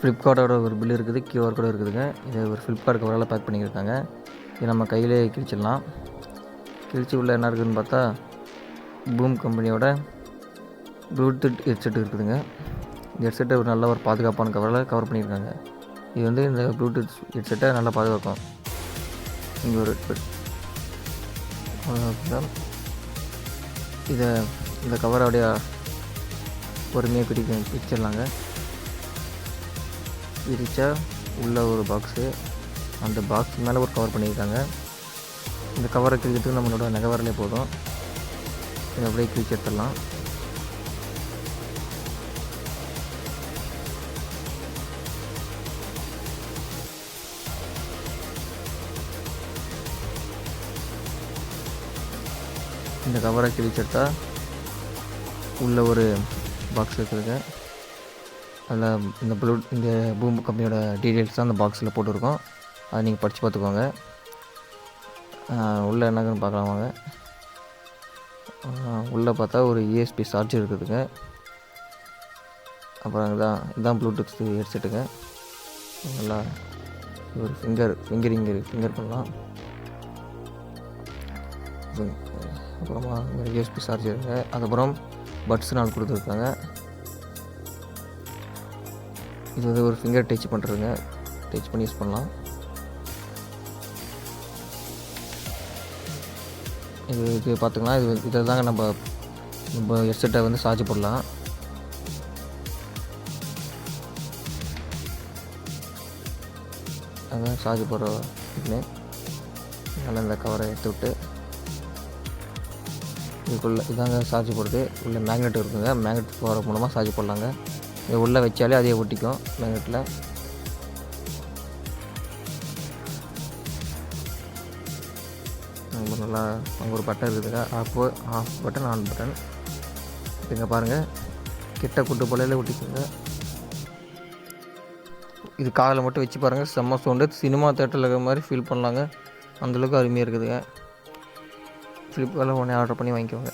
ஃப்ளிப்கார்ட்டோட ஒரு பில் இருக்குது, கியூஆர் கோடும் இருக்குதுங்க. இது ஒரு ஃப்ளிப்கார்ட் கவரால் பேக் பண்ணியிருக்காங்க. இது நம்ம கையிலே கிழிச்சிடலாம். கிழிச்சு உள்ள என்ன இருக்குதுன்னு பார்த்தா பூம் கம்பெனியோட ப்ளூடூத் ஹெட்செட் இருக்குதுங்க. இந்த ஹெட்செட்டை ஒரு நல்ல ஒரு பாதுகாப்பான கவரால் கவர் பண்ணியிருக்காங்க. இது வந்து இந்த ப்ளூடூத் ஹெட்செட்டை நல்லா பாதுகாக்கும். இங்கே ஒரு இந்த கவரோடைய பொறுமையாக பிரிச்சிடலாங்க. பிரித்தா உள்ள ஒரு பாக்ஸு, அந்த பாக்ஸ் மேலே ஒரு கவர் பண்ணியிருக்காங்க. இந்த கவரை கிழிக்கிறதுக்கு நம்மளோட நகவரலே போதும். இதை அப்படியே கிழிச்சு எடுத்துடலாம். இந்த கவரை கிழிச்செடுத்தா உள்ள ஒரு பாக்ஸ் இருக்குதுங்க. அதில் இந்த பூம் கம்பெனியோட டீட்டெயில்ஸ் தான் அந்த பாக்ஸில் போட்டுருக்கோம். அதை நீங்கள் படித்து பார்த்துக்கோங்க. உள்ளே என்னன்னு பார்க்கலாம் வாங்க. உள்ளே பார்த்தா ஒரு யூஎஸ்பி சார்ஜர் இருக்குதுங்க. அப்புறம் இதுதான் ப்ளூடூத் ஹெட்செட்டுங்க. நல்லா ஒரு ஃபிங்கர் பண்ணலாம். அப்புறமா யூஎஸ்பி சார்ஜருங்க. அதுக்கப்புறம் பட்ஸ் 4 கொடுத்துருக்காங்க. இது வந்து ஒரு ஃபிங்கர் டச் பண்ணுறதுங்க. டச் பண்ணி யூஸ் பண்ணலாம். இது பார்த்திங்கன்னா இதில் தாங்க நம்ம ஹெட்செட்டை வந்து சார்ஜ் போடலாம். அங்கே சார்ஜ் போடுற இதுன்னு நல்லா இந்த கவரை எடுத்து விட்டு இதுக்குள்ளே இதாங்க சார்ஜ் போடுறது. உள்ளே மேக்னெட் இருக்குதுங்க. மேக்னெட் போகிற மூலமாக சார்ஜ் போடலாங்க. இது உள்ளே வச்சாலே அதே ஒட்டிக்கும் மேக்னெட்டில். நல்லா அங்கே ஒரு பட்டன் இருக்குதுங்க. Off button, on button. இங்கே பாருங்கள், கிட்ட கூட்டு போலையில் ஒட்டிக்குங்க. இது காதில் மட்டும் வச்சு பாருங்கள், செம்ம சவுண்டு. சினிமா தேட்டரில் இருக்கிற மாதிரி ஃபீல் பண்ணலாங்க. அந்தளவுக்கு அருமையாக இருக்குதுங்க. ஃப்ளிப்கார்ட்டில் உடனே ஆர்டர் பண்ணி வாங்கிக்கோங்க.